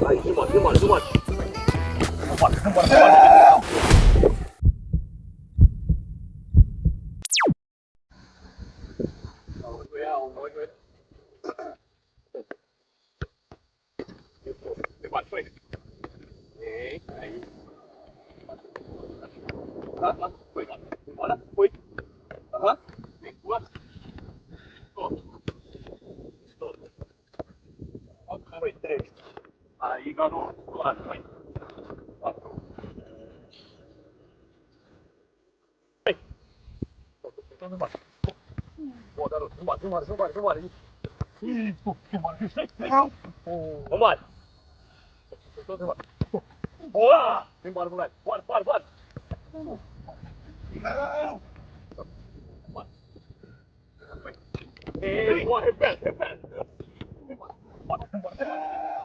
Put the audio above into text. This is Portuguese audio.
Aí, simbora, simbora, simbora. Simbora, simbora, simbora. Aí, garoto. Vai. Então, vambora. Boa, garoto. Vambora, vambora, vambora, vambora. Isso, vambora. Vambora. Então, vambora. Boa! Vambora, moleque. Bora, bora, bora. Não. Bora. Ei, bora, repete, repete. Bora, bora, bora.